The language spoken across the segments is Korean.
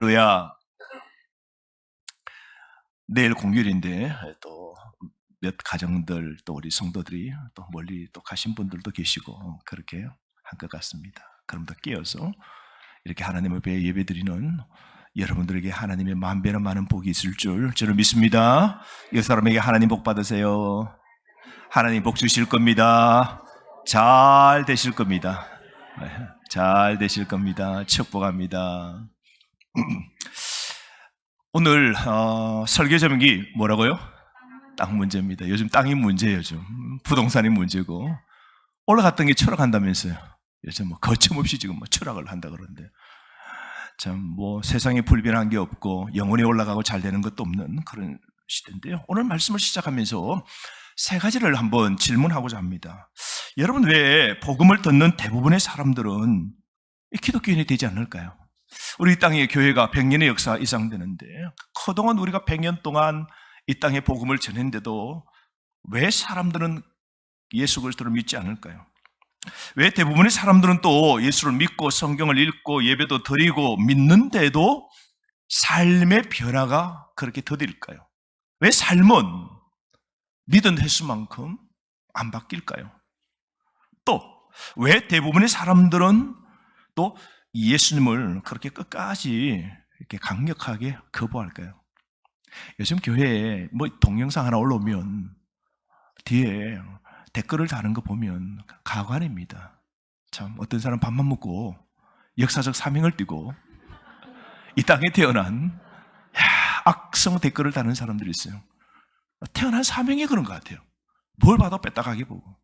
로야, 내일 공휴일인데 또 몇 가정들 또 우리 성도들이 또 멀리 또 가신 분들도 계시고 그렇게 한 것 같습니다. 그럼 더 끼어서 이렇게 하나님 앞에 예배드리는 여러분들에게 하나님의 만배나 많은 복이 있을 줄 저는 믿습니다. 이 사람에게 하나님 복 받으세요. 하나님 복 주실 겁니다. 잘 되실 겁니다. 잘 되실 겁니다. 축복합니다. 오늘 설교 제목이 뭐라고요? 땅 문제입니다. 요즘 땅이 문제예요. 요즘 부동산이 문제고 올라갔던 게 추락한다면서요. 요즘 뭐 거침없이 지금 뭐 추락을 한다 그러는데 참 뭐 세상에 불변한 게 없고 영혼이 올라가고 잘 되는 것도 없는 그런 시대인데요. 오늘 말씀을 시작하면서 세 가지를 한번 질문하고자 합니다. 여러분, 왜 복음을 듣는 대부분의 사람들은 기독교인이 되지 않을까요? 우리 땅의 교회가 100년의 역사 이상 되는데 그동안 우리가 100년 동안 이 땅에 복음을 전했는데도 왜 사람들은 예수 그리스도를 믿지 않을까요? 왜 대부분의 사람들은 또 예수를 믿고 성경을 읽고 예배도 드리고 믿는데도 삶의 변화가 그렇게 더딜까요? 왜 삶은 믿은 횟수만큼 안 바뀔까요? 또 왜 대부분의 사람들은 또 예수님을 그렇게 끝까지 이렇게 강력하게 거부할까요? 요즘 교회에 뭐 동영상 하나 올라오면 뒤에 댓글을 다는 거 보면 가관입니다. 참 어떤 사람 밥만 먹고 역사적 사명을 띠고 이 땅에 태어난 악성 댓글을 다는 사람들이 있어요. 태어난 사명이 그런 것 같아요. 뭘 봐도 뺐다가게 보고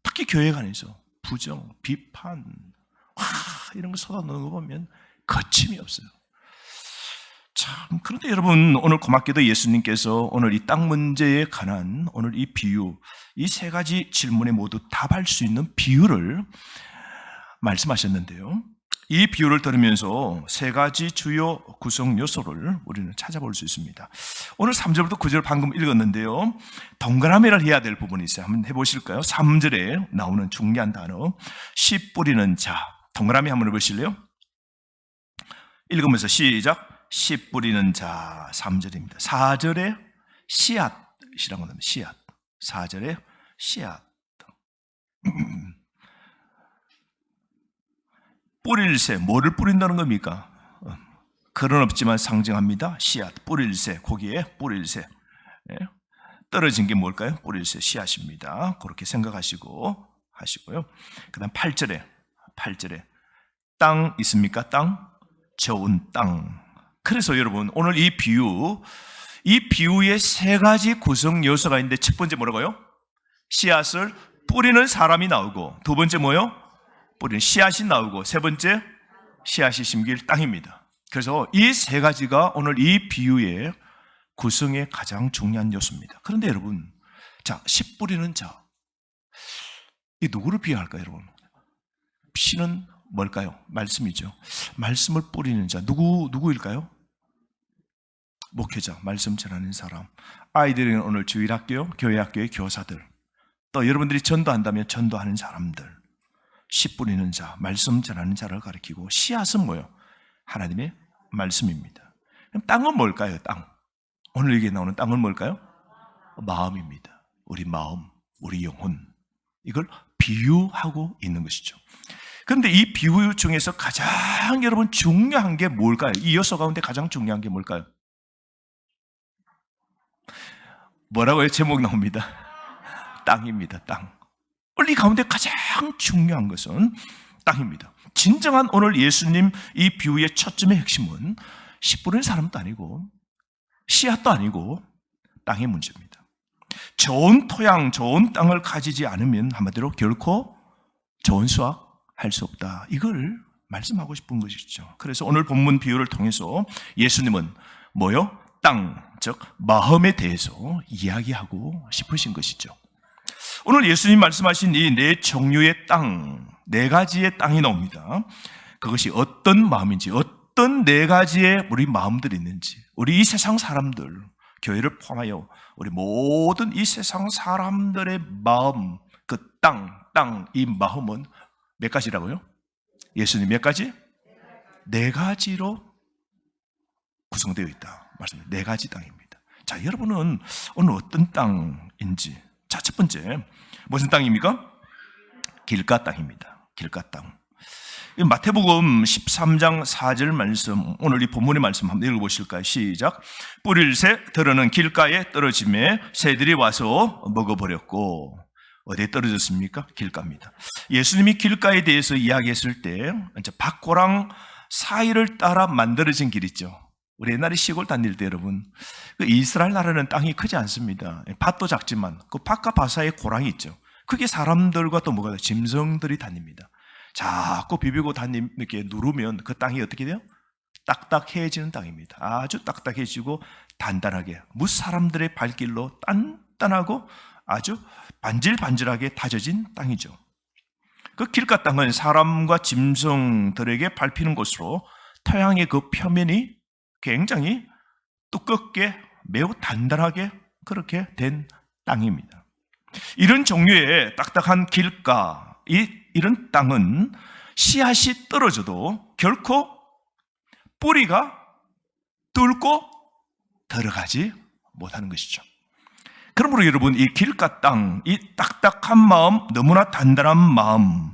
특히 교회 안에서 부정, 비판 이런 거 쏟아놓는 거 보면 거침이 없어요. 참, 그런데 여러분, 오늘 고맙게도 예수님께서 오늘 이 땅 문제에 관한 오늘 이 비유, 이 세 가지 질문에 모두 답할 수 있는 비유를 말씀하셨는데요. 이 비유를 들으면서 세 가지 주요 구성 요소를 우리는 찾아볼 수 있습니다. 오늘 3절부터 9절 방금 읽었는데요. 동그라미를 해야 될 부분이 있어요. 한번 해보실까요? 3절에 나오는 중요한 단어, 씨 뿌리는 자. 동그라미 한번 해보실래요? 읽으면서 시작. 씨 뿌리는 자. 3절입니다. 4절에 씨앗이라고 합니다. 씨앗. 4절에 씨앗. 뿌릴새, 뭐를 뿌린다는 겁니까? 글은 없지만 상징합니다. 씨앗, 뿌릴새, 거기에 뿌릴새. 떨어진 게 뭘까요? 뿌릴새, 씨앗입니다. 그렇게 생각하시고 하시고요. 그 다음 8절에 땅 있습니까? 땅? 좋은 땅. 그래서 여러분, 오늘 이 비유에 세 가지 구성 요소가 있는데 첫 번째 뭐라고요? 씨앗을 뿌리는 사람이 나오고, 두 번째 뭐요? 뿌리는 씨앗이 나오고, 세 번째 씨앗이 심길 땅입니다. 그래서 이 세 가지가 오늘 이 비유의 구성의 가장 중요한 요소입니다. 그런데 여러분, 자, 씨 뿌리는 자, 이 누구를 비유할까요, 여러분? 씨는 뭘까요? 말씀이죠. 말씀을 뿌리는 자, 누구일까요? 목회자, 말씀 전하는 사람. 아이들은 오늘 주일학교, 교회학교의 교사들. 또 여러분들이 전도한다면 전도하는 사람들. 씨 뿌리는 자, 말씀 전하는 자를 가리키고, 씨앗은 뭐예요? 하나님의 말씀입니다. 그럼 땅은 뭘까요? 땅. 오늘 여기에 나오는 땅은 뭘까요? 마음입니다. 우리 마음, 우리 영혼. 이걸 비유하고 있는 것이죠. 그런데 이 비유 중에서 가장 여러분 중요한 게 뭘까요? 이 요소 가운데 가장 중요한 게 뭘까요? 뭐라고요? 제목 나옵니다. 땅입니다. 땅. 원래 이 가운데 가장 중요한 것은 땅입니다. 진정한 오늘 예수님 이 비유의 초점의 핵심은 씨 뿌리는 사람도 아니고 씨앗도 아니고 땅의 문제입니다. 좋은 토양, 좋은 땅을 가지지 않으면 한마디로 결코 좋은 수확할 수 없다. 이걸 말씀하고 싶은 것이죠. 그래서 오늘 본문 비유를 통해서 예수님은 뭐요? 땅, 즉 마음에 대해서 이야기하고 싶으신 것이죠. 오늘 예수님 말씀하신 이 네 종류의 땅, 네 가지의 땅이 나옵니다. 그것이 어떤 마음인지, 어떤 네 가지의 우리 마음들이 있는지, 우리 이 세상 사람들, 교회를 포함하여 우리 모든 이 세상 사람들의 마음, 그 이 마음은 몇 가지라고요? 예수님 몇 가지? 네 가지로 구성되어 있다. 말씀입니다. 4가지 땅입니다. 자, 여러분은 오늘 어떤 땅인지. 자, 첫 번째, 무슨 땅입니까? 길가 땅입니다. 길가 땅. 마태복음 13장 4절 말씀, 오늘 이 본문의 말씀 한번 읽어보실까요? 시작. 뿌릴새 들어는 길가에 떨어짐에 새들이 와서 먹어버렸고. 어디에 떨어졌습니까? 길가입니다. 예수님이 길가에 대해서 이야기했을 때 이제 밭고랑 사이를 따라 만들어진 길 있죠. 우리 옛날에 시골 다닐 때 여러분, 그 이스라엘 나라는 땅이 크지 않습니다. 밭도 작지만 그 밭과 밭 사이에 고랑이 있죠. 그게 사람들과 또 뭐가 돼요? 짐승들이 다닙니다. 자꾸 비비고 이렇게 누르면 그 땅이 어떻게 돼요? 딱딱해지는 땅입니다. 아주 딱딱해지고 단단하게 사람들의 발길로 단단하고 아주 반질반질하게 다져진 땅이죠. 그 길가 땅은 사람과 짐승들에게 밟히는 곳으로 토양의 그 표면이 굉장히 두껍게 매우 단단하게 그렇게 된 땅입니다. 이런 종류의 딱딱한 길가, 이런 땅은 씨앗이 떨어져도 결코 뿌리가 뚫고 들어가지 못하는 것이죠. 그러므로 여러분, 이 길가 땅, 이 딱딱한 마음, 너무나 단단한 마음,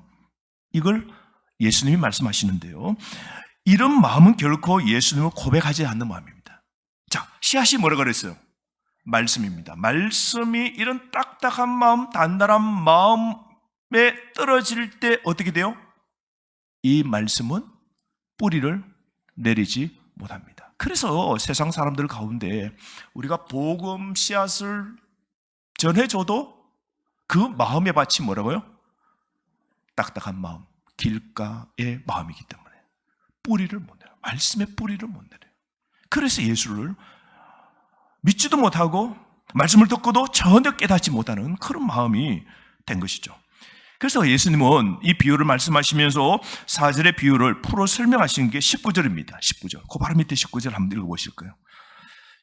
이걸 예수님이 말씀하시는데요. 이런 마음은 결코 예수님을 고백하지 않는 마음입니다. 자, 씨앗이 뭐라고 그랬어요? 말씀입니다. 말씀이 이런 딱딱한 마음, 단단한 마음에 떨어질 때 어떻게 돼요? 이 말씀은 뿌리를 내리지 못합니다. 그래서 세상 사람들 가운데 우리가 복음 씨앗을 전해줘도 그 마음의 밭이 뭐라고요? 딱딱한 마음, 길가의 마음이기 때문에 뿌리를 못 내려요. 말씀의 뿌리를 못 내려요. 그래서 예수를 믿지도 못하고 말씀을 듣고도 전혀 깨닫지 못하는 그런 마음이 된 것이죠. 그래서 예수님은 이 비유를 말씀하시면서 4절의 비유를 풀어 설명하신 게 19절입니다. 19절. 그 바로 밑에 19절 한번 읽어보실 거예요.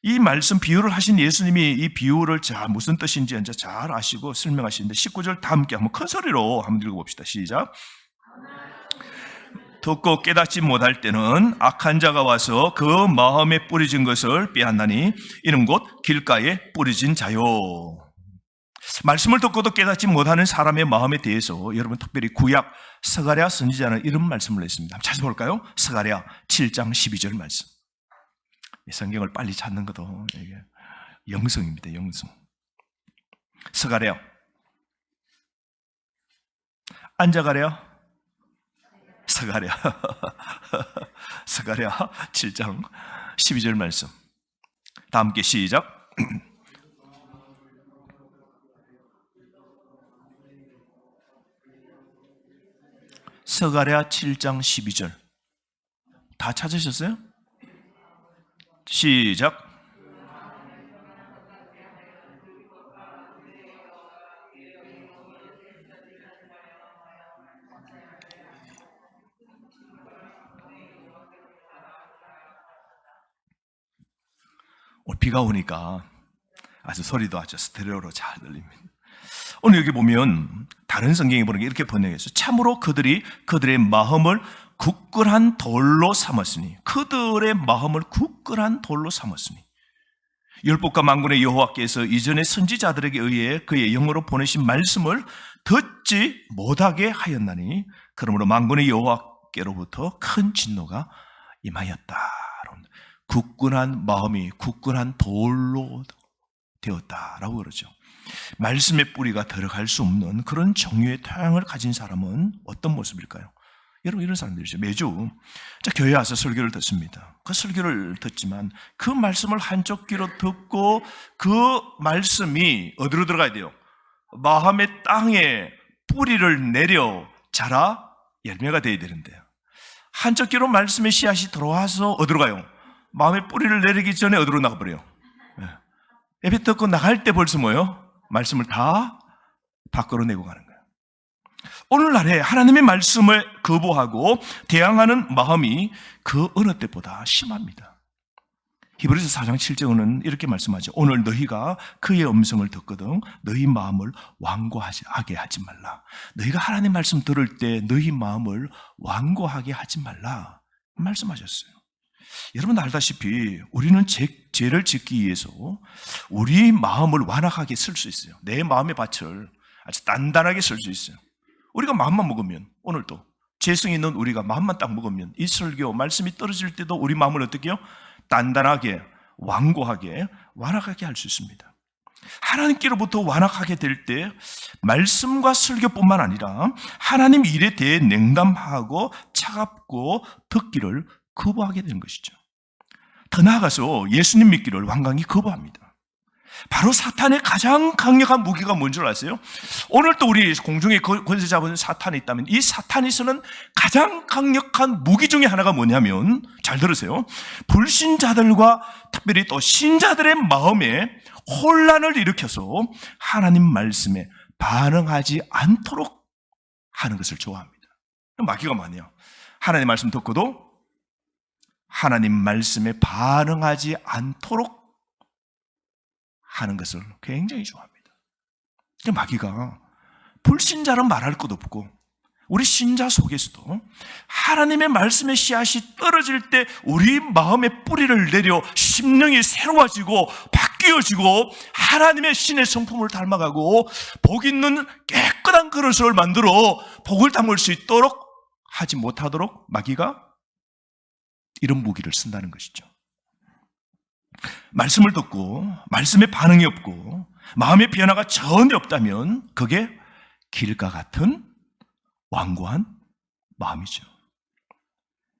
이 말씀 비유를 하신 예수님이 이 비유를 무슨 뜻인지 이제 잘 아시고 설명하시는데 19절 다 함께 한번 큰 소리로 한번 읽어봅시다. 시작. 듣고 깨닫지 못할 때는 악한 자가 와서 그 마음에 뿌려진 것을 빼앗나니 이는 곧 길가에 뿌려진 자요. 말씀을 듣고도 깨닫지 못하는 사람의 마음에 대해서 여러분 특별히 구약 스가랴 선지자는 이런 말씀을 했습니다. 한번 찾아볼까요? 스가랴 7장 12절 말씀. 이 성경을 빨리 찾는 것도 이게 영성입니다. 영성. 스가랴. 앉아가랴. 스가랴. 스가랴 7장 12절 말씀. 다 함께 시작. 스가랴 7장 12절. 다 찾으셨어요? 시작. 비가 오니까 아주 소리도 아주 스테레오로 잘 들립니다. 오늘 여기 보면 다른 성경에 보는 게 이렇게 번역했어요. 참으로 그들이 그들의 마음을 굳건한 돌로 삼았으니, 그들의 마음을 굳건한 돌로 삼았으니, 율법과 만군의 여호와께서 이전에 선지자들에게 의해 그의 영으로 보내신 말씀을 듣지 못하게 하였나니 그러므로 만군의 여호와께로부터 큰 진노가 임하였다. 굳건한 마음이 굳건한 돌로 되었다라고 그러죠. 말씀의 뿌리가 들어갈 수 없는 그런 종류의 토양을 가진 사람은 어떤 모습일까요? 여러분, 이런 사람들이죠. 매주 교회에 와서 설교를 듣습니다. 그 설교를 듣지만 그 말씀을 한쪽 귀로 듣고 그 말씀이 어디로 들어가야 돼요? 마음의 땅에 뿌리를 내려 자라 열매가 되어야 되는데요. 한쪽 귀로 말씀의 씨앗이 들어와서 어디로 가요? 마음의 뿌리를 내리기 전에 어디로 나가버려요? 예배 듣고 나갈 때 벌써 뭐예요? 말씀을 다 밖으로 내고 가는 거예요. 오늘날에 하나님의 말씀을 거부하고 대항하는 마음이 그 어느 때보다 심합니다. 히브리서 4장 7절은 이렇게 말씀하죠. 오늘 너희가 그의 음성을 듣거든 너희 마음을 완고하게 하지 말라. 너희가 하나님 말씀 들을 때 너희 마음을 완고하게 하지 말라 말씀하셨어요. 여러분 알다시피 우리는 죄를 짓기 위해서 우리 마음을 완악하게 쓸 수 있어요. 내 마음의 밭을 아주 단단하게 쓸 수 있어요. 우리가 마음만 먹으면, 오늘도 죄성 있는 우리가 마음만 딱 먹으면 이 설교 말씀이 떨어질 때도 우리 마음을 어떻게 해요? 단단하게, 완고하게, 완악하게 할 수 있습니다. 하나님께로부터 완악하게 될 때 말씀과 설교뿐만 아니라 하나님 일에 대해 냉담하고 차갑고 듣기를 거부하게 되는 것이죠. 더 나아가서 예수님 믿기를 완강히 거부합니다. 바로 사탄의 가장 강력한 무기가 뭔 줄 아세요? 오늘 또 우리 공중에 권세 잡은 사탄이 있다면 이 사탄이 쓰는 가장 강력한 무기 중에 하나가 뭐냐면, 잘 들으세요, 불신자들과 특별히 또 신자들의 마음에 혼란을 일으켜서 하나님 말씀에 반응하지 않도록 하는 것을 좋아합니다. 마귀가 뭐냐? 하나님 말씀 듣고도 하나님 말씀에 반응하지 않도록 하는 것을 굉장히 좋아합니다. 마귀가 불신자는 말할 것 없고 우리 신자 속에서도 하나님의 말씀의 씨앗이 떨어질 때 우리 마음의 뿌리를 내려 심령이 새로워지고 바뀌어지고 하나님의 신의 성품을 닮아가고 복 있는 깨끗한 그릇을 만들어 복을 담을 수 있도록 하지 못하도록 마귀가 이런 무기를 쓴다는 것이죠. 말씀을 듣고 말씀에 반응이 없고 마음의 변화가 전혀 없다면 그게 길과 같은 완고한 마음이죠.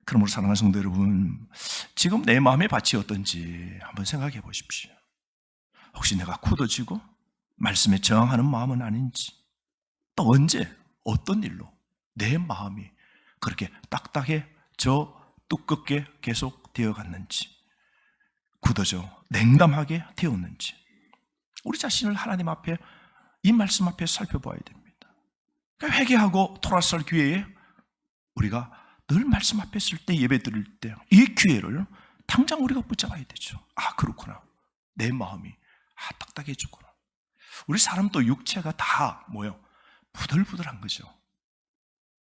그러므로 사랑하는 성도 여러분, 지금 내 마음의 밭이 어떤지 한번 생각해 보십시오. 혹시 내가 굳어지고 말씀에 저항하는 마음은 아닌지, 또 언제 어떤 일로 내 마음이 그렇게 딱딱해져 두껍게 계속 되어갔는지, 굳어져 냉담하게 되었는지 우리 자신을 하나님 앞에, 이 말씀 앞에 살펴봐야 됩니다. 그러니까 회개하고 돌아설 기회에 우리가 늘 말씀 앞에 쓸 때, 예배 드릴 때 이 기회를 당장 우리가 붙잡아야 되죠. 아, 그렇구나, 내 마음이 딱딱해졌구나. 우리 사람 또 육체가 다 뭐예요? 부들부들한 거죠.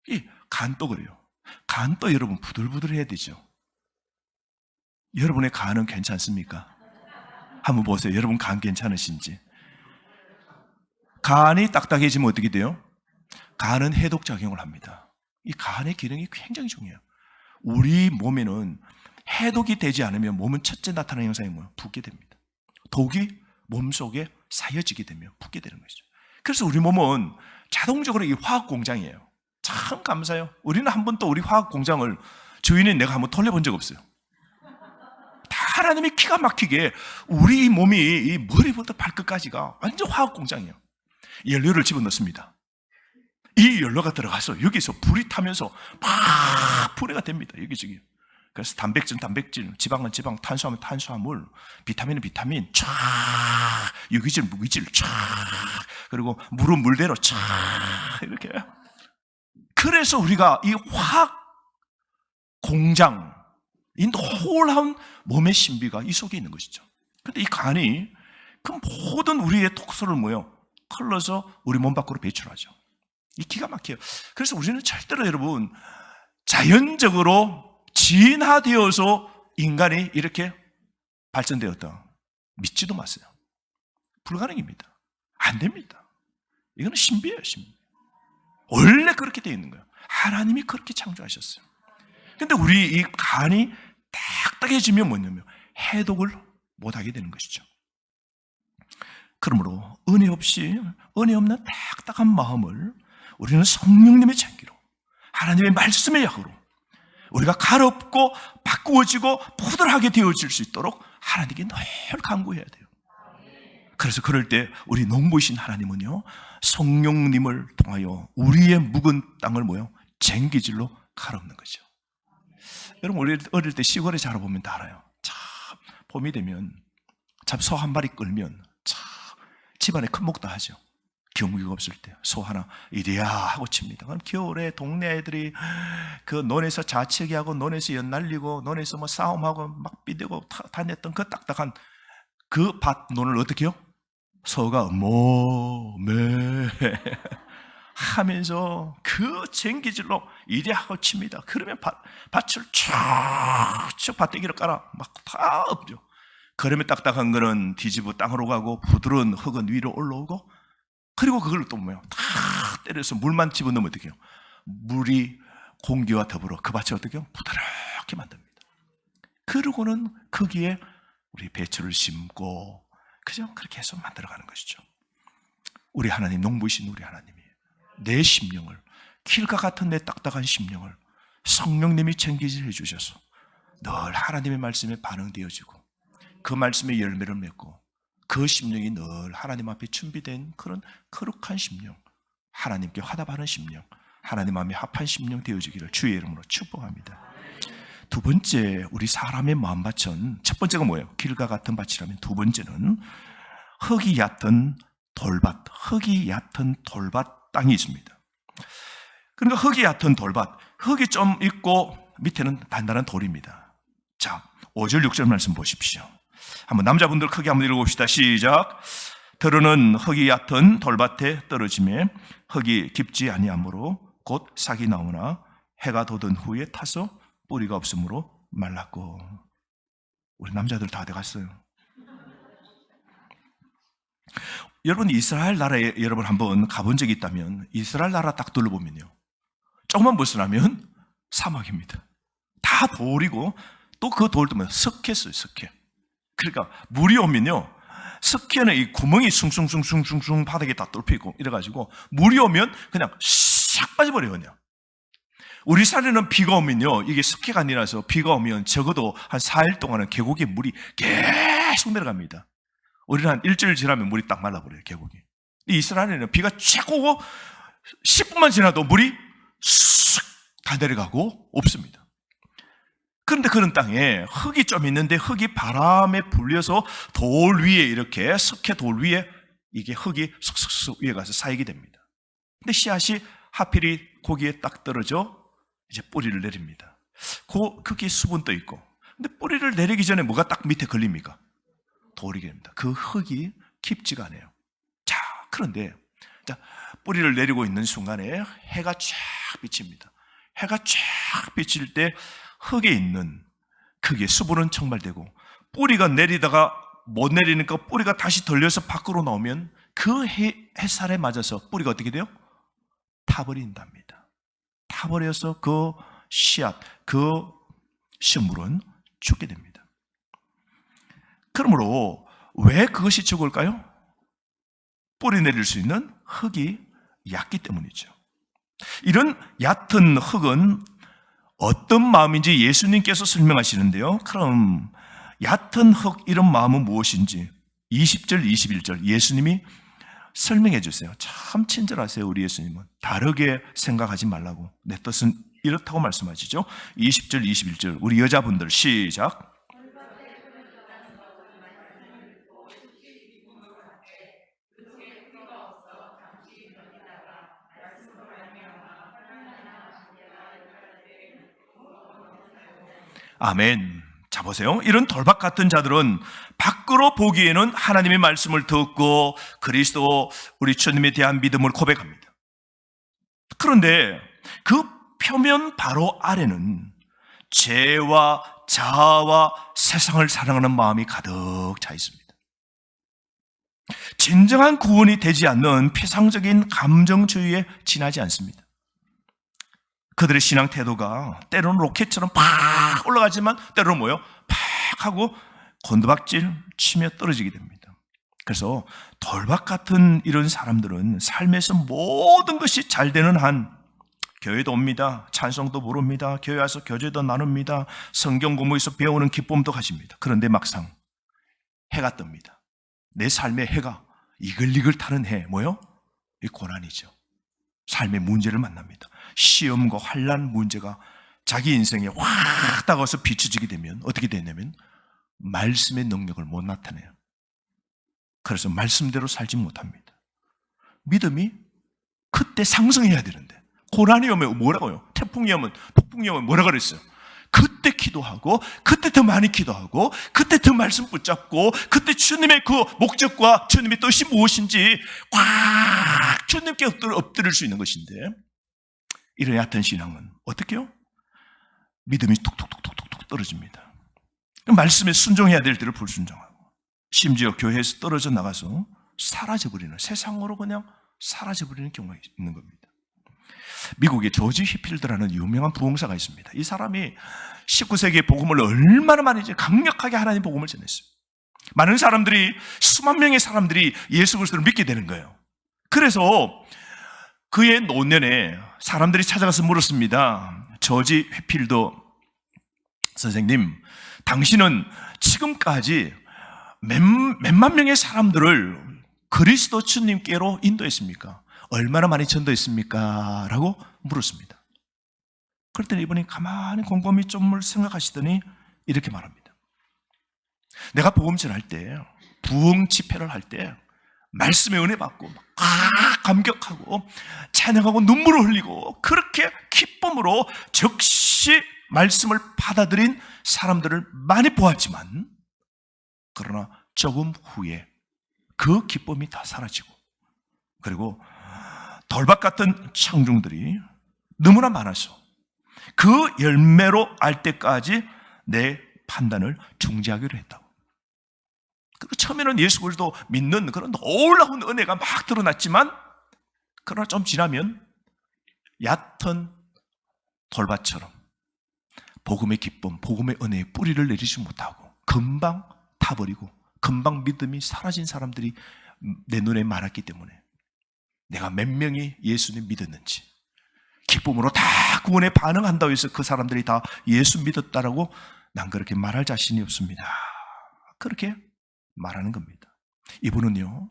이 간도 그래요. 간도 여러분 부들부들해야 되죠. 여러분의 간은 괜찮습니까? 한번 보세요. 여러분 간 괜찮으신지. 간이 딱딱해지면 어떻게 돼요? 간은 해독작용을 합니다. 이 간의 기능이 굉장히 중요해요. 우리 몸에는 해독이 되지 않으면 몸은 첫째 나타나는 현상이 뭐예요? 붓게 됩니다. 독이 몸속에 쌓여지게 되면 붓게 되는 것이죠. 그래서 우리 몸은 자동적으로 이 화학 공장이에요. 참 감사해요. 우리는 한 번도 우리 화학 공장을, 주인인 내가 한번 돌려본 적 없어요. 다 하나님이 기가 막히게 우리 몸이 이 머리부터 발끝까지가 완전 화학 공장이에요. 연료를 집어넣습니다. 이 연료가 들어가서 여기서 불이 타면서 막 분해가 됩니다. 여기저기. 그래서 단백질은 단백질, 지방은 지방, 탄수화물, 탄수화물, 비타민은 비타민, 쫙, 유기질, 무기질, 쫙, 그리고 물은 물대로 쫙, 이렇게. 그래서 우리가 이 화학 공장, 이 놀라운 몸의 신비가 이 속에 있는 것이죠. 그런데 이 간이 그 모든 우리의 독소를 뭐예요? 털러서 우리 몸 밖으로 배출하죠. 이 기가 막혀요. 그래서 우리는 절대로 여러분 자연적으로 진화되어서 인간이 이렇게 발전되었다 믿지도 마세요. 불가능입니다. 안 됩니다. 이거는 신비예요, 신비. 원래 그렇게 되어 있는 거예요. 하나님이 그렇게 창조하셨어요. 근데 우리 이 간이 딱딱해지면 뭐냐면 해독을 못하게 되는 것이죠. 그러므로 은혜 없는 딱딱한 마음을 우리는 성령님의 창기로, 하나님의 말씀의 약으로 우리가 가렵고 바꾸어지고 포들하게 되어질 수 있도록 하나님께 늘 간구해야 돼요. 그래서 그럴 때 우리 농부이신 하나님은요, 성령님을 통하여 우리의 묵은 땅을 뭐요? 쟁기질로 갈아엎는 거죠. 여러분, 우리 어릴 때 시골에 자라보면 다 알아요. 참 봄이 되면 참 소 한 마리 끌면 참 집안에 큰 목도 하죠. 경비가 없을 때 소 하나 이리야 하고 칩니다. 그럼 겨울에 동네 애들이 그 논에서 자치기 하고 논에서 연날리고 논에서 뭐 싸움하고 막 비대고 다녔던 그 딱딱한 그 밭 논을 어떻게 해요? 소가 매 하면서 그 쟁기질로 이리하고 칩니다. 그러면 밭을 쫙쭉 밭대기를 깔아 막 다 엎죠. 그러면 딱딱한 거는 뒤집어 땅으로 가고 부드러운 흙은 위로 올라오고, 그리고 그걸 또 뭐예요? 다 때려서 물만 집어넣으면 어떻게 해요? 물이 공기와 더불어 그 밭을 어떻게 해요? 부드럽게 만듭니다. 그러고는 거기에 우리 배추를 심고, 그죠? 그렇게 해서 만들어가는 것이죠. 우리 하나님, 농부이신 우리 하나님이 내 심령을, 길과 같은 내 딱딱한 심령을 성령님이 챙기해 주셔서 늘 하나님의 말씀에 반응되어지고, 그 말씀의 열매를 맺고, 그 심령이 늘 하나님 앞에 준비된 그런 거룩한 심령, 하나님께 화답하는 심령, 하나님 마음에 합한 심령 되어지기를 주의 이름으로 축복합니다. 두 번째, 우리 사람의 마음밭은, 첫 번째가 뭐예요? 길과 같은 밭이라면, 두 번째는 흙이 얕은 돌밭, 흙이 얕은 돌밭 땅이 있습니다. 그러니까 흙이 얕은 돌밭, 흙이 좀 있고 밑에는 단단한 돌입니다. 자, 5절 6절 말씀 보십시오. 한번 남자분들 크게 한번 읽어봅시다. 시작. 들으는 흙이 얕은 돌밭에 떨어짐에 흙이 깊지 아니하므로 곧 싹이 나오나 해가 돋은 후에 타서 뿌리가 없으므로 말랐고. 우리 남자들 다 돼갔어요. 여러분, 이스라엘 나라에 여러분 한번 가본 적이 있다면 이스라엘 나라 딱 둘러보면요, 조금만 벗어나면 사막입니다. 다 돌이고, 또 그 돌도 뭐 석회 써요, 석회. 그러니까 물이 오면요, 석회는 이 구멍이 숭숭숭숭숭 바닥에 다 뚫히고 이래가지고 물이 오면 그냥 싹 빠져버려요. 그냥. 우리 산에는 비가 오면요, 이게 석회가 아니라서 비가 오면 적어도 한 4일 동안은 계곡에 물이 계속 내려갑니다. 우리는 한 일주일 지나면 물이 딱 말라버려요, 계곡이. 이스라엘에는 비가 쫙 오고 10분만 지나도 물이 쓱 다 내려가고 없습니다. 그런데 그런 땅에 흙이 좀 있는데, 흙이 바람에 불려서 돌 위에, 이렇게 석회 돌 위에 이게 흙이 슥슥슥 위에 가서 쌓이게 됩니다. 근데 씨앗이 하필이 거기에 딱 떨어져 이제 뿌리를 내립니다. 거기에 수분 떠 있고, 근데 뿌리를 내리기 전에 뭐가 딱 밑에 걸립니까? 돌이 됩니다. 그 흙이 깊지가 않아요. 자, 그런데 자, 뿌리를 내리고 있는 순간에 해가 쫙 비칩니다. 해가 쫙 비칠 때 흙에 있는 그게 수분은 청발되고, 뿌리가 내리다가 못 내리니까 뿌리가 다시 돌려서 밖으로 나오면 그 햇살에 맞아서 뿌리가 어떻게 돼요? 타버린답니다. 타버려서 그 씨앗, 그 식물은 죽게 됩니다. 그러므로 왜 그것이 죽을까요? 뿌리 내릴 수 있는 흙이 얕기 때문이죠. 이런 얕은 흙은 어떤 마음인지 예수님께서 설명하시는데요. 그럼 얕은 흙, 이런 마음은 무엇인지 20절, 21절 예수님이 설명해 주세요. 참 친절하세요, 우리 예수님은. 다르게 생각하지 말라고. 내 뜻은 이렇다고 말씀하시죠. 20절, 21절 우리 여자분들 시작. 아멘. 자, 보세요. 이런 돌박 같은 자들은 밖으로 보기에는 하나님의 말씀을 듣고 그리스도 우리 주님에 대한 믿음을 고백합니다. 그런데 그 표면 바로 아래는 죄와 자아와 세상을 사랑하는 마음이 가득 차 있습니다. 진정한 구원이 되지 않는 피상적인 감정주의에 지나지 않습니다. 그들의 신앙 태도가 때로는 로켓처럼 팍 올라가지만 때로는 뭐예요? 팍 하고 곤두박질 치며 떨어지게 됩니다. 그래서 돌박 같은 이런 사람들은 삶에서 모든 것이 잘 되는 한 교회도 옵니다. 찬송도 부릅니다. 교회 와서 교제도 나눕니다. 성경 공부에서 배우는 기쁨도 가집니다. 그런데 막상 해가 뜹니다. 내 삶의 해가 이글이글 타는 해, 뭐요? 이 고난이죠. 삶의 문제를 만납니다. 시험과 환난 문제가 자기 인생에 확 다가와서 비춰지게 되면 어떻게 되냐면 말씀의 능력을 못 나타내요. 그래서 말씀대로 살지 못합니다. 믿음이 그때 상승해야 되는데 고난이 오면 뭐라고요? 태풍이 오면 폭풍이 오면 뭐라 그랬어요? 그때 기도하고, 그때 더 많이 기도하고, 그때 더 말씀 붙잡고, 그때 주님의 그 목적과 주님의 뜻이 무엇인지 꽉 주님께 엎드릴 수 있는 것인데, 이런 얕은 신앙은 어떻게 해요? 믿음이 툭툭툭툭툭 떨어집니다. 말씀에 순종해야 될 때를 불순종하고, 심지어 교회에서 떨어져 나가서 사라져버리는, 세상으로 그냥 사라져버리는 경우가 있는 겁니다. 미국의 조지 히필드라는 유명한 부흥사가 있습니다. 이 사람이 19세기의 복음을 얼마나 많이 강력하게 하나님 복음을 전했어요. 많은 사람들이, 수만 명의 사람들이 예수 그리스도를 믿게 되는 거예요. 그래서 그의 노년에 사람들이 찾아가서 물었습니다. 조지 히필드 선생님, 당신은 지금까지 몇만 명의 사람들을 그리스도 주님께로 인도했습니까? 얼마나 많이 전도했습니까? 라고 물었습니다. 그랬더니 이분이 가만히 곰곰이 좀 생각하시더니 이렇게 말합니다. 내가 복음 전할 때, 부흥 집회를 할 때 말씀의 은혜 받고 감격하고 찬양하고 눈물을 흘리고 그렇게 기쁨으로 즉시 말씀을 받아들인 사람들을 많이 보았지만, 그러나 조금 후에 그 기쁨이 다 사라지고, 그리고 돌박 같은 청중들이 너무나 많아서 그 열매로 알 때까지 내 판단을 중지하기로 했다고. 그리고 처음에는 예수 그리스도 믿는 그런 놀라운 은혜가 막 드러났지만, 그러나 좀 지나면 얕은 돌밭처럼 복음의 기쁨, 복음의 은혜에 뿌리를 내리지 못하고 금방 타버리고 금방 믿음이 사라진 사람들이 내 눈에 많았기 때문에, 내가 몇 명이 예수님 믿었는지, 기쁨으로 다 구원에 반응한다고 해서 그 사람들이 다 예수 믿었다라고 난 그렇게 말할 자신이 없습니다. 그렇게 말하는 겁니다. 이분은요,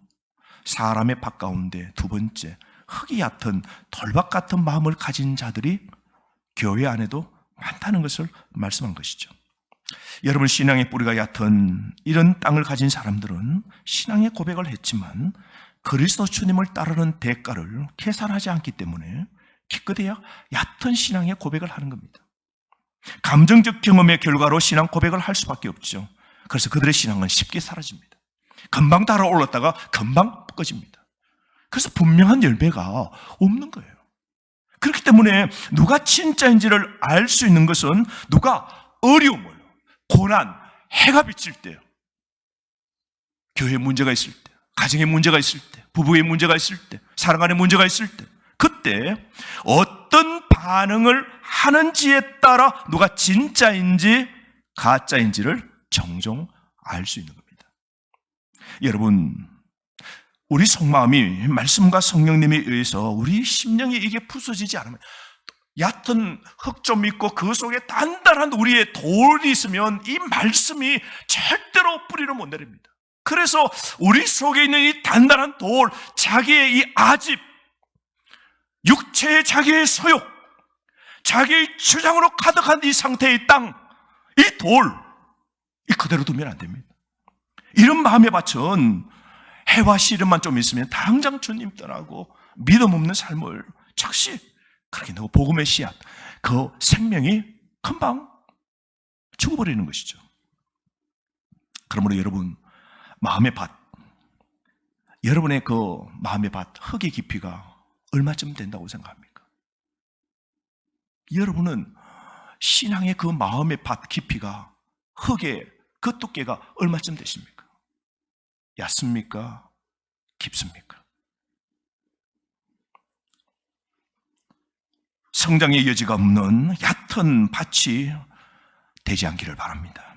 사람의 밭 가운데 두 번째, 흙이 얕은 돌밭 같은 마음을 가진 자들이 교회 안에도 많다는 것을 말씀한 것이죠. 여러분, 신앙의 뿌리가 얕은 이런 땅을 가진 사람들은 신앙의 고백을 했지만 그리스도 주님을 따르는 대가를 계산하지 않기 때문에 기껏해야 얕은 신앙의 고백을 하는 겁니다. 감정적 경험의 결과로 신앙 고백을 할 수밖에 없죠. 그래서 그들의 신앙은 쉽게 사라집니다. 금방 달아올랐다가 금방 꺼집니다. 그래서 분명한 열매가 없는 거예요. 그렇기 때문에 누가 진짜인지를 알 수 있는 것은 누가 어려움을, 고난, 해가 비칠 때요, 교회에 문제가 있을 때, 가정에 문제가 있을 때, 부부에 문제가 있을 때, 사랑 안에 문제가 있을 때, 그때 어떤 반응을 하는지에 따라 누가 진짜인지 가짜인지를 종종 알 수 있는 겁니다. 여러분, 우리 속마음이 말씀과 성령님에 의해서 우리 심령이 이게 부서지지 않으면, 얕은 흙 좀 있고 그 속에 단단한 우리의 돌이 있으면 이 말씀이 절대로 뿌리를 못 내립니다. 그래서 우리 속에 있는 이 단단한 돌, 자기의 이 아집, 육체의 자기의 소욕, 자기의 주장으로 가득한 이 상태의 땅, 이 돌, 이 그대로 두면 안 됩니다. 이런 마음의 밭은 해와 시름만 좀 있으면 당장 주님 떠나고 믿음 없는 삶을 즉시 그렇게 넣고, 복음의 씨앗, 그 생명이 금방 죽어버리는 것이죠. 그러므로 여러분, 마음의 밭, 여러분의 그 마음의 밭, 흙의 깊이가 얼마쯤 된다고 생각합니까? 여러분은 신앙의 그 마음의 밭 깊이가, 흙의 그 두께가 얼마쯤 되십니까? 얕습니까? 깊습니까? 성장의 여지가 없는 얕은 밭이 되지 않기를 바랍니다.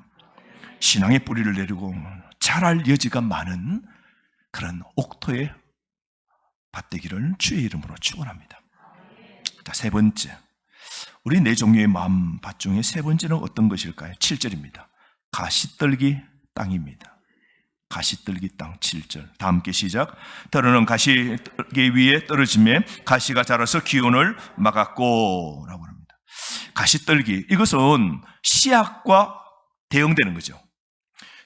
신앙의 뿌리를 내리고 자랄 여지가 많은 그런 옥토의 밭 되기를 주의 이름으로 축원합니다. 자, 세 번째, 우리 네 종류의 마음 밭 중에 세 번째는 어떤 것일까요? 7절입니다. 가시떨기 땅입니다. 가시떨기 땅. 7절 다 함께 시작. 더러는 가시떨기 위에 떨어짐에 가시가 자라서 기온을 막았고 라고 합니다. 가시떨기, 이것은 씨앗과 대응되는 거죠.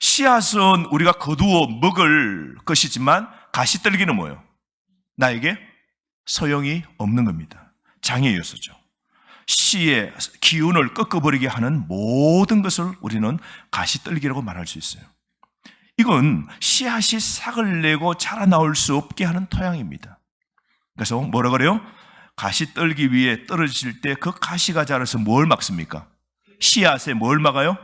씨앗은 우리가 거두어 먹을 것이지만 가시떨기는 뭐예요? 나에게 소용이 없는 겁니다. 장애 요소죠. 씨의 기운을 꺾어버리게 하는 모든 것을 우리는 가시떨기라고 말할 수 있어요. 이건 씨앗이 싹을 내고 자라나올 수 없게 하는 토양입니다. 그래서 뭐라 그래요? 가시떨기 위에 떨어질 때 그 가시가 자라서 뭘 막습니까? 씨앗에 뭘 막아요?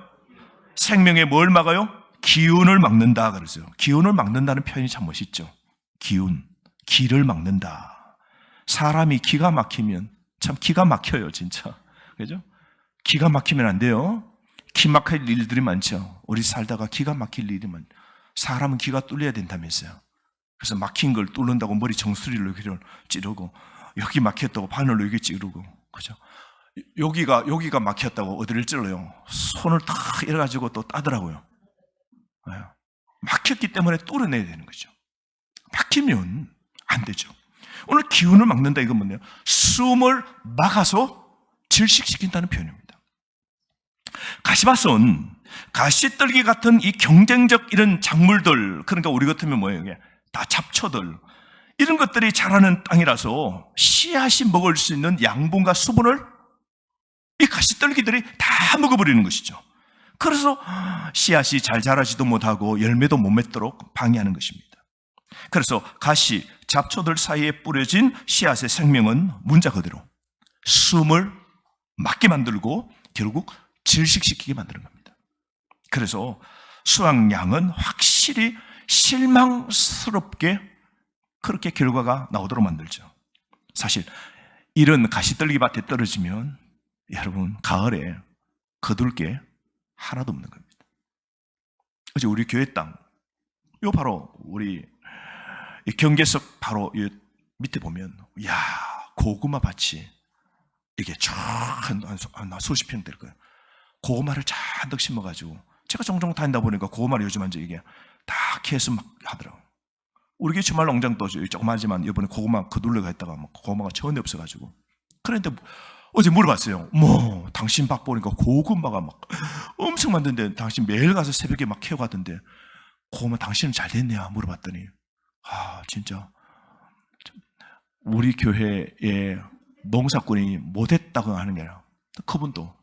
생명에 뭘 막아요? 기운을 막는다 그러죠. 기운을 막는다는 표현이 참 멋있죠. 기운, 기를 막는다. 사람이 기가 막히면 참 기가 막혀요, 진짜. 그죠? 기가 막히면 안 돼요. 기 막힐 일들이 많죠. 우리 살다가 기가 막힐 일이 많죠. 사람은 기가 뚫려야 된다면서요. 그래서 막힌 걸 뚫는다고 머리 정수리로 찌르고, 여기 막혔다고 바늘로 여기 찌르고, 그죠? 여기가 막혔다고 어디를 찔러요? 손을 탁 이래가지고 또 따더라고요. 막혔기 때문에 뚫어내야 되는 거죠. 막히면 안 되죠. 오늘 기운을 막는다 이건 뭐냐? 숨을 막아서 질식시킨다는 표현입니다. 가시밭은 가시떨기 같은 이 경쟁적 이런 작물들, 그러니까 우리 같으면 뭐예요? 이게 다 잡초들, 이런 것들이 자라는 땅이라서 씨앗이 먹을 수 있는 양분과 수분을 이 가시떨기들이 다 먹어버리는 것이죠. 그래서 씨앗이 잘 자라지도 못하고 열매도 못 맺도록 방해하는 것입니다. 그래서 가시, 잡초들 사이에 뿌려진 씨앗의 생명은 문자 그대로 숨을 막게 만들고 결국 질식시키게 만드는 겁니다. 그래서 수확량은 확실히 실망스럽게 그렇게 결과가 나오도록 만들죠. 사실 이런 가시떨기 밭에 떨어지면 여러분 가을에 거둘 게 하나도 없는 겁니다. 어제 우리 교회 땅, 요 바로 우리 경계석 바로 밑에 보면, 이야, 고구마 밭이 이게 한 수십 평 될 거예요. 고구마를 잔뜩 심어가지고, 제가 종종 다니다 보니까 고구마를 요즘 완전 이게 다 캐서 막 하더라고요. 우리 교회 주말 농장도 조그마하지만 이번에 고구마 거둘러가 했다가 막 고구마가 전혀 없어가지고. 그런데 어제 물어봤어요. 당신 밭 보니까 고구마가 막 엄청 많던데 당신 매일 가서 새벽에 막 캐어가던데 고구마 당신은 잘 됐냐 물어봤더니, 진짜 우리 교회에 농사꾼이 못했다고 하는 게 아니라 그분도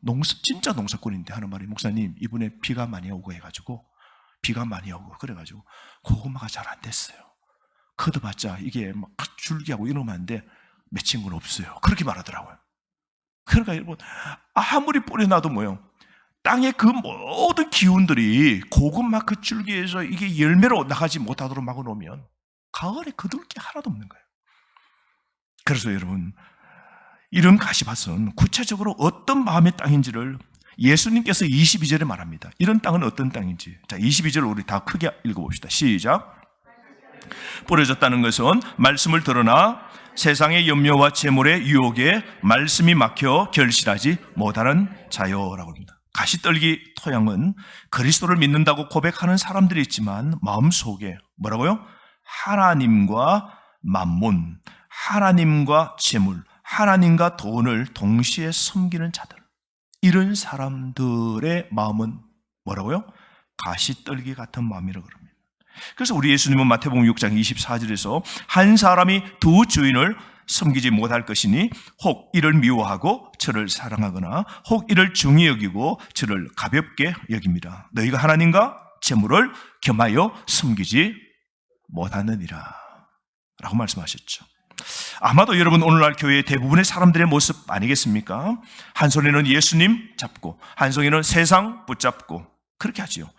진짜 농사꾼인데 하는 말이, 목사님 이번에 비가 많이 오고 해가지고 비가 많이 오고 그래가지고 고구마가 잘 안 됐어요. 걷어봤자 이게 막 줄기하고 이러면 안 돼. 맺힌 건 없어요. 그렇게 말하더라고요. 그러니까 여러분, 아무리 뿌려놔도 뭐요? 땅의 그 모든 기운들이 고구마 그 줄기에서 이게 열매로 나가지 못하도록 막아놓으면 가을에 거둘 게 하나도 없는 거예요. 그래서 여러분, 이런 가시밭은 구체적으로 어떤 마음의 땅인지를 예수님께서 22절에 말합니다. 이런 땅은 어떤 땅인지. 자, 22절 우리 다 크게 읽어봅시다. 시작. 뿌려졌다는 것은 말씀을 들으나 세상의 염려와 재물의 유혹에 말씀이 막혀 결실하지 못하는 자요라고 합니다. 가시떨기 토양은 그리스도를 믿는다고 고백하는 사람들이 있지만 마음속에 뭐라고요? 하나님과 만몬, 하나님과 재물, 하나님과 돈을 동시에 섬기는 자들, 이런 사람들의 마음은 뭐라고요? 가시떨기 같은 마음이라고 그럽니다. 그래서 우리 예수님은 마태복음 6장 24절에서 한 사람이 두 주인을 섬기지 못할 것이니 혹 이를 미워하고 저를 사랑하거나 혹 이를 중히 여기고 저를 가볍게 여깁니다. 너희가 하나님과 재물을 겸하여 섬기지 못하느니라 라고 말씀하셨죠. 아마도 여러분 오늘날 교회의 대부분의 사람들의 모습 아니겠습니까? 한 손에는 예수님 잡고 한 손에는 세상 붙잡고 그렇게 하지요.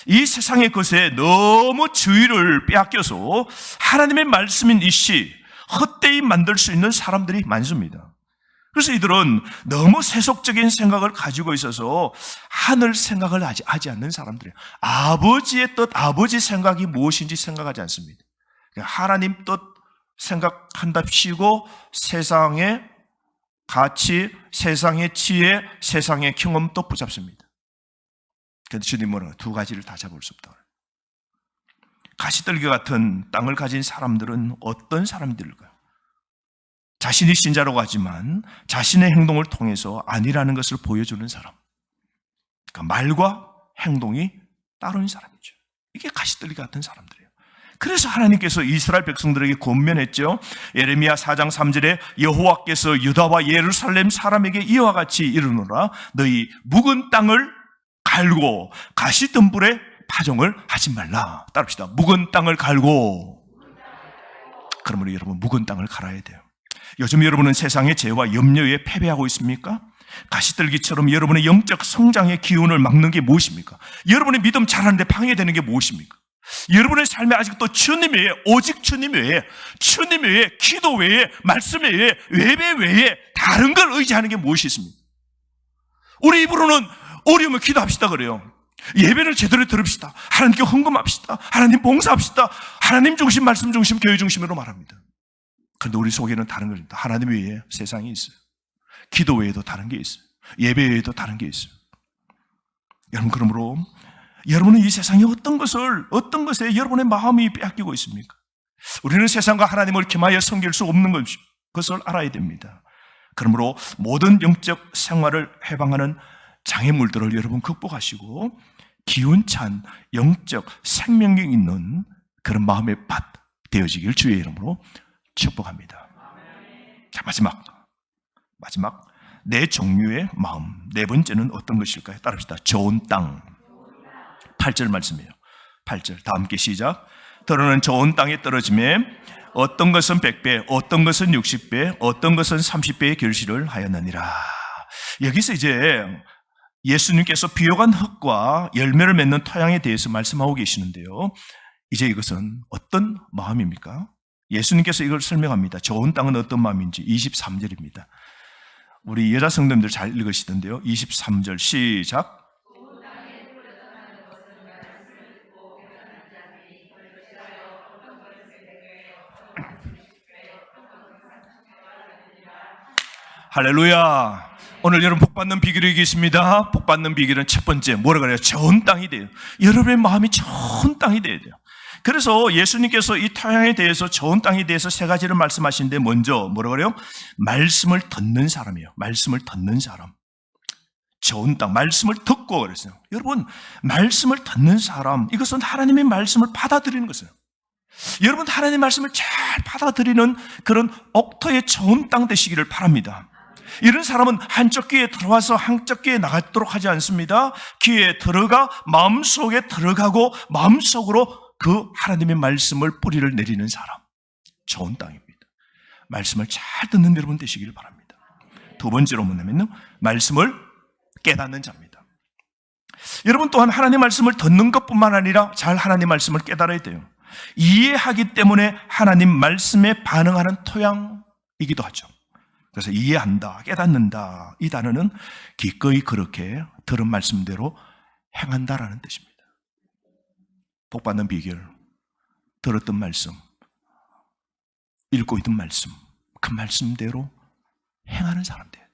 이 세상의 것에 너무 주의를 빼앗겨서 하나님의 말씀인 이 시 헛되이 만들 수 있는 사람들이 많습니다. 그래서 이들은 너무 세속적인 생각을 가지고 있어서 하늘 생각을 하지 않는 사람들이에요. 아버지의 뜻, 아버지 생각이 무엇인지 생각하지 않습니다. 하나님 뜻 생각한답시고 세상의 가치, 세상의 지혜, 세상의 경험도 붙잡습니다. 그런데 주님은 두 가지를 다 잡을 수 없다. 가시떨기 같은 땅을 가진 사람들은 어떤 사람들일까요? 자신이 신자라고 하지만 자신의 행동을 통해서 아니라는 것을 보여주는 사람. 그러니까 말과 행동이 따른 사람이죠. 이게 가시떨기 같은 사람들이에요. 그래서 하나님께서 이스라엘 백성들에게 권면했죠. 예레미야 4장 3절에 여호와께서 유다와 예루살렘 사람에게 이와 같이 이르노라. 너희 묵은 땅을 갈고 가시덤불에 파종을 하지 말라. 따릅시다. 묵은 땅을 갈고. 그러므로 여러분 묵은 땅을 갈아야 돼요. 요즘 여러분은 세상의 죄와 염려에 패배하고 있습니까? 가시떨기처럼 여러분의 영적 성장의 기운을 막는 게 무엇입니까? 여러분의 믿음 자라는데 방해되는 게 무엇입니까? 여러분의 삶에 아직도 주님 외에, 오직 주님 외에, 주님 외에, 기도 외에, 말씀 외에, 예배 외에 다른 걸 의지하는 게 무엇이 있습니까? 우리 입으로는 어려우면 기도합시다 그래요. 예배를 제대로 들읍시다. 하나님께 헌금합시다. 하나님 봉사합시다. 하나님 중심, 말씀 중심, 교회 중심으로 말합니다. 그런데 우리 속에는 다른 것입니다. 하나님 외에 세상이 있어요. 기도 외에도 다른 게 있어요. 예배 외에도 다른 게 있어요. 여러분, 그러므로 여러분은 이 세상에 어떤 것에 여러분의 마음이 빼앗기고 있습니까? 우리는 세상과 하나님을 겸하여 섬길 수 없는 것을 알아야 됩니다. 그러므로 모든 영적 생활을 해방하는 장애물들을 여러분 극복하시고 기운찬 영적 생명력 있는 그런 마음의 밭 되어지길 주의 이름으로 축복합니다. 자, 마지막 네 종류의 마음. 네 번째는 어떤 것일까요? 따릅시다. 좋은 땅. 8절 말씀이에요. 8절 다 함께 시작. 더러는 좋은 땅에 떨어지매 어떤 것은 100배, 어떤 것은 60배, 어떤 것은 30배의 결실을 하였느니라. 여기서 이제 예수님께서 비옥한 흙과 열매를 맺는 토양에 대해서 말씀하고 계시는데요. 이제 이것은 어떤 마음입니까? 예수님께서 이걸 설명합니다. 좋은 땅은 어떤 마음인지 23절입니다. 우리 여자 성도님들 잘 읽으시던데요. 23절 시작. 할렐루야. 오늘 여러분 복받는 비결이 있겠습니다. 복받는 비결은 첫 번째 뭐라 그래요? 좋은 땅이 돼요. 여러분의 마음이 좋은 땅이 돼야 돼요. 그래서 예수님께서 이 토양에 대해서 좋은 땅에 대해서 세 가지를 말씀하시는데 먼저 뭐라 그래요? 말씀을 듣는 사람이에요. 말씀을 듣는 사람. 좋은 땅, 말씀을 듣고 그랬어요. 여러분, 말씀을 듣는 사람, 이것은 하나님의 말씀을 받아들이는 것이에요. 여러분, 하나님의 말씀을 잘 받아들이는 그런 옥토의 좋은 땅 되시기를 바랍니다. 이런 사람은 한쪽 귀에 들어와서 한쪽 귀에 나가도록 하지 않습니다. 귀에 들어가 마음속에 들어가고 마음속으로 그 하나님의 말씀을 뿌리를 내리는 사람. 좋은 땅입니다. 말씀을 잘 듣는 여러분 되시기를 바랍니다. 두 번째로 뭐냐면요, 말씀을 깨닫는 자입니다. 여러분 또한 하나님의 말씀을 듣는 것뿐만 아니라 잘 하나님의 말씀을 깨달아야 돼요. 이해하기 때문에 하나님 말씀에 반응하는 토양이기도 하죠. 그래서 이해한다, 깨닫는다, 이 단어는 기꺼이 그렇게 들은 말씀대로 행한다라는 뜻입니다. 복받는 비결, 들었던 말씀, 읽고 있던 말씀, 그 말씀대로 행하는 사람 돼요.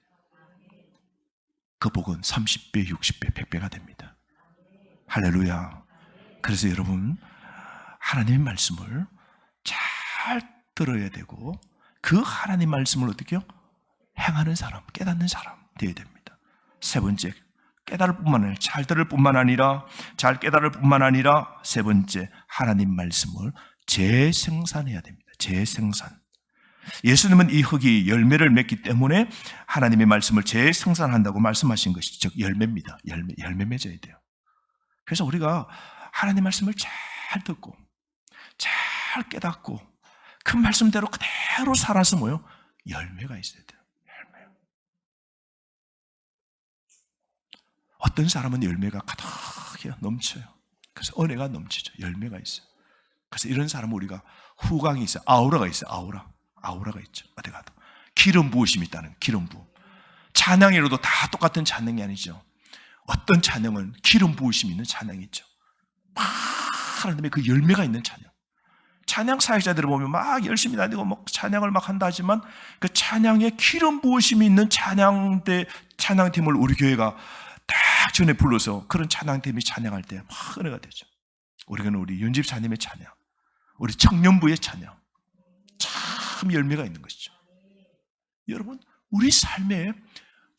그 복은 30배, 60배, 100배가 됩니다. 할렐루야. 그래서 여러분, 하나님의 말씀을 잘 들어야 되고 그 하나님 말씀을 어떻게 해요? 행하는 사람, 깨닫는 사람 되어야 됩니다. 세 번째, 깨달을 뿐만 아니라 잘 들을 뿐만 아니라 잘 깨달을 뿐만 아니라 세 번째, 하나님 말씀을 재생산해야 됩니다. 재생산. 예수님은 이 흙이 열매를 맺기 때문에 하나님의 말씀을 재생산한다고 말씀하신 것이 즉 열매입니다. 열매 맺어야 돼요. 그래서 우리가 하나님 말씀을 잘 듣고 잘 깨닫고 그 말씀대로 그대로 살아서 뭐요? 열매가 있어야 돼요. 열매. 어떤 사람은 열매가 가득해요. 넘쳐요. 그래서 은혜가 넘치죠. 열매가 있어요. 그래서 이런 사람은 우리가 후광이 있어요. 아우라가 있어요. 아우라가 있죠. 어디 가도. 기름 부으심이 있다는 기름 부음. 찬양이라도 다 똑같은 찬양이 아니죠. 어떤 찬양은 기름 부으심이 있는 찬양이 있죠. 막 하나님의 그 열매가 있는 찬양. 찬양 사역자들을 보면 막 열심히 다니고 막 찬양을 막 한다 하지만 그 찬양에 기름 부으심이 있는 찬양팀을 우리 교회가 딱 전에 불러서 그런 찬양팀이 찬양할 때 막 은혜가 되죠. 우리는 우리 윤집사님의 찬양, 우리 청년부의 찬양, 참 열매가 있는 것이죠. 여러분, 우리 삶에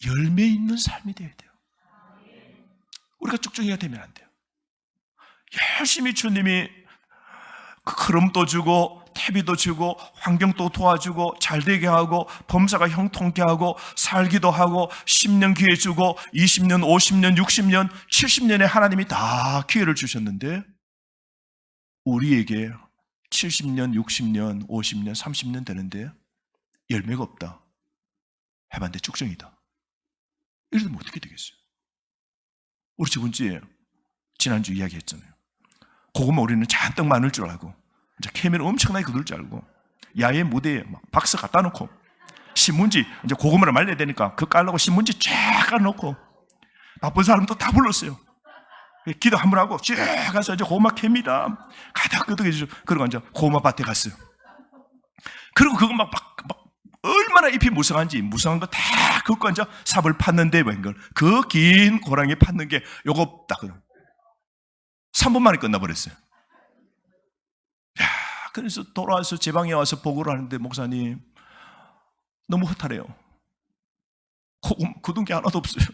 열매 있는 삶이 되어야 돼요. 우리가 쭉쭉이가 되면 안 돼요. 열심히 주님이 흐름도 주고 태비도 주고 환경도 도와주고 잘되게 하고 범사가 형통케 하고 살기도 하고 10년 기회 주고 20년, 50년, 60년, 70년에 하나님이 다 기회를 주셨는데 우리에게 70년, 60년, 50년, 30년 되는데 열매가 없다. 해봤는데 쭉정이다. 이러면 어떻게 되겠어요? 우리 지난주 이야기했잖아요. 고구마 우리는 잔뜩 많을 줄 알고 이제 케미를 엄청나게 거둘 줄 알고 야외 무대에 막 박스 갖다 놓고 신문지 이제 고구마를 말려야 되니까 그 깔라고 신문지 쫙 깔아놓고 바쁜 사람도 다 불렀어요. 기도 한 번 하고 쫙 가서 이제 고구마 캡니다. 가득 끄덕여주죠. 그러고 이제 고구마 밭에 갔어요. 그리고 그거 막 얼마나 잎이 무성한 거 다 긋고 이제 삽을 팠는데 웬걸 그 긴 고랑이 팠는 게 요거 딱 3분 만에 끝나버렸어요. 야, 그래서 돌아와서 제 방에 와서 보고를 하는데 목사님 너무 허탈해요. 굳은 게 하나도 없어요.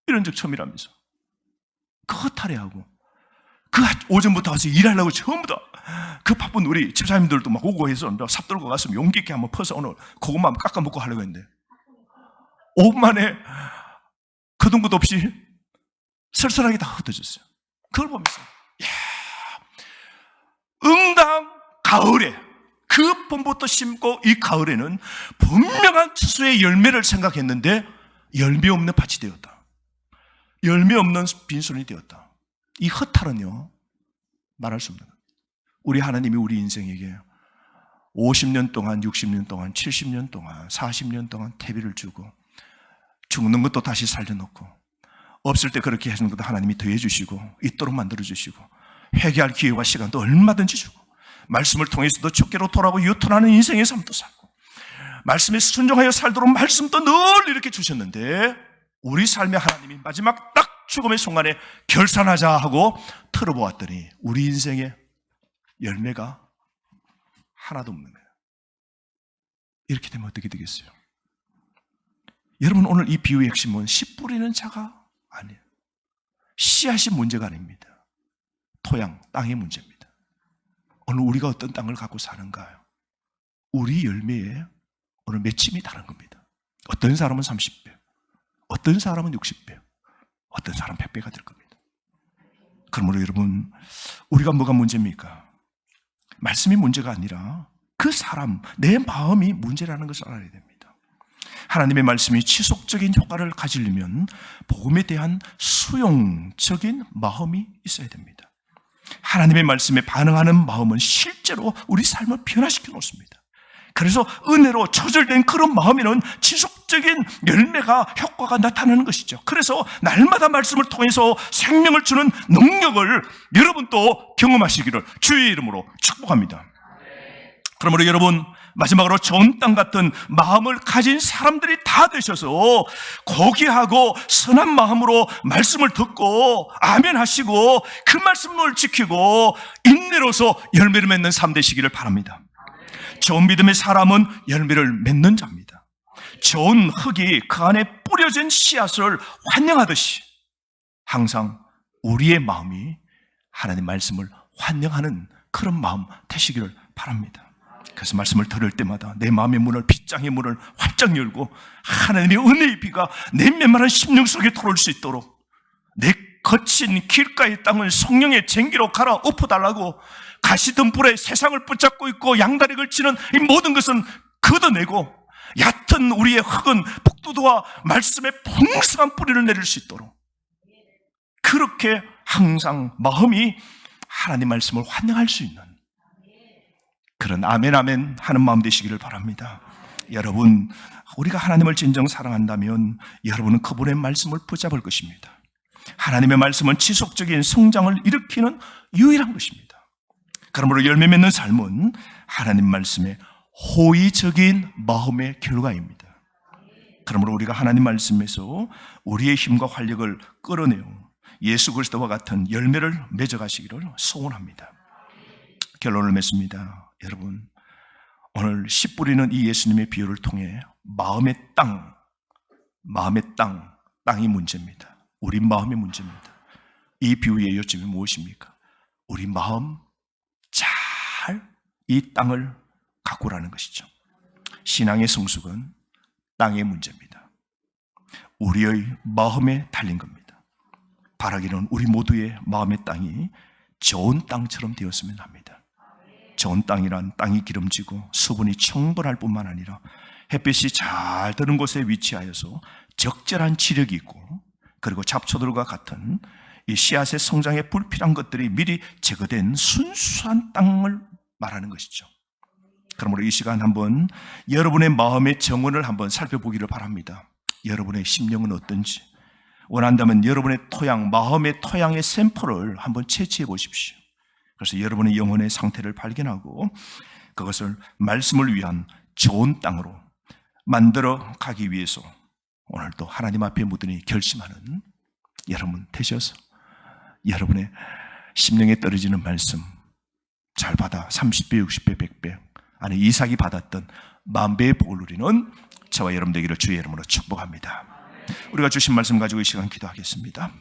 이런 적 처음이라면서. 그 허탈해하고 그 오전부터 와서 일하려고 전부 다 그 바쁜 우리 집사님들도 막 오고 해서 삽 들고 갔으면 용기 있게 한번 퍼서 오늘 고구마 한번 깎아 먹고 하려고 했는데 5분 만에 거둔 것도 없이 쓸쓸하게 다 흩어졌어요. 그걸 보면서 응당 가을에 그 봄부터 심고 이 가을에는 분명한 추수의 열매를 생각했는데 열매 없는 밭이 되었다. 열매 없는 빈손이 되었다. 이 허탈은요 말할 수 없는 거예요. 우리 하나님이 우리 인생에게 50년 동안 60년 동안 70년 동안 40년 동안 태비를 주고 죽는 것도 다시 살려놓고 없을 때 그렇게 해주는 것도 하나님이 더해주시고 있도록 만들어주시고 회개할 기회와 시간도 얼마든지 주고 말씀을 통해서도 쫓기로 돌아오고 유턴하는 인생의 삶도 살고 말씀에 순종하여 살도록 말씀도 늘 이렇게 주셨는데 우리 삶의 하나님이 마지막 딱 죽음의 순간에 결산하자 하고 틀어보았더니 우리 인생에 열매가 하나도 없는 거예요. 이렇게 되면 어떻게 되겠어요? 여러분 오늘 이 비유의 핵심은 씨 뿌리는 자가 아니에요. 씨앗이 문제가 아닙니다. 토양, 땅의 문제입니다. 오늘 우리가 어떤 땅을 갖고 사는가요? 우리 열매에 오늘 맺힘이 다른 겁니다. 어떤 사람은 30배, 어떤 사람은 60배, 어떤 사람은 100배가 될 겁니다. 그러므로 여러분 우리가 뭐가 문제입니까? 말씀이 문제가 아니라 그 사람, 내 마음이 문제라는 것을 알아야 됩니다. 하나님의 말씀이 지속적인 효과를 가지려면 복음에 대한 수용적인 마음이 있어야 됩니다. 하나님의 말씀에 반응하는 마음은 실제로 우리 삶을 변화시켜 놓습니다. 그래서 은혜로 조절된 그런 마음에는 지속적인 열매가 효과가 나타나는 것이죠. 그래서 날마다 말씀을 통해서 생명을 주는 능력을 여러분도 경험하시기를 주의 이름으로 축복합니다. 그러므로 여러분 마지막으로 좋은 땅 같은 마음을 가진 사람들이 다 되셔서 고귀하고 선한 마음으로 말씀을 듣고 아멘 하시고 그 말씀을 지키고 인내로서 열매를 맺는 삶 되시기를 바랍니다. 좋은 믿음의 사람은 열매를 맺는 자입니다. 좋은 흙이 그 안에 뿌려진 씨앗을 환영하듯이 항상 우리의 마음이 하나님의 말씀을 환영하는 그런 마음 되시기를 바랍니다. 그래서 말씀을 들을 때마다 내 마음의 문을, 빗장의 문을 활짝 열고 하나님의 은혜의 비가 내 메마른 심령 속에 들어올 수 있도록 내 거친 길가의 땅을 성령의 쟁기로 갈아 엎어달라고 가시덤불에 세상을 붙잡고 있고 양다리를 치는 이 모든 것은 걷어내고 얕은 우리의 흙은 폭도도와 말씀의 풍성한 뿌리를 내릴 수 있도록 그렇게 항상 마음이 하나님 말씀을 환영할 수 있는 그런 아멘 아멘 하는 마음 되시기를 바랍니다. 여러분 우리가 하나님을 진정 사랑한다면 여러분은 그분의 말씀을 붙잡을 것입니다. 하나님의 말씀은 지속적인 성장을 일으키는 유일한 것입니다. 그러므로 열매 맺는 삶은 하나님 말씀의 호의적인 마음의 결과입니다. 그러므로 우리가 하나님 말씀에서 우리의 힘과 활력을 끌어내어 예수 그리스도와 같은 열매를 맺어가시기를 소원합니다. 결론을 맺습니다. 여러분 오늘 씨 뿌리는 이 예수님의 비유를 통해 마음의 땅이 문제입니다. 우리 마음의 문제입니다. 이 비유의 요점이 무엇입니까? 우리 마음 잘 이 땅을 가꾸라는 것이죠. 신앙의 성숙은 땅의 문제입니다. 우리의 마음에 달린 겁니다. 바라기는 우리 모두의 마음의 땅이 좋은 땅처럼 되었으면 합니다. 좋은 땅이란 땅이 기름지고 수분이 충분할 뿐만 아니라 햇빛이 잘 드는 곳에 위치하여서 적절한 지력이 있고, 그리고 잡초들과 같은 이 씨앗의 성장에 불필요한 것들이 미리 제거된 순수한 땅을 말하는 것이죠. 그러므로 이 시간 한번 여러분의 마음의 정원을 한번 살펴보기를 바랍니다. 여러분의 심령은 어떤지, 원한다면 여러분의 토양, 마음의 토양의 샘플을 한번 채취해 보십시오. 그래서 여러분의 영혼의 상태를 발견하고 그것을 말씀을 위한 좋은 땅으로 만들어 가기 위해서 오늘도 하나님 앞에 묻으니 결심하는 여러분 되셔서 여러분의 심령에 떨어지는 말씀 잘 받아 30배, 60배, 100배 아니 이삭이 받았던 만배의 복을 누리는 저와 여러분 되기를 주의 이름으로 축복합니다. 우리가 주신 말씀 가지고 이 시간 기도하겠습니다.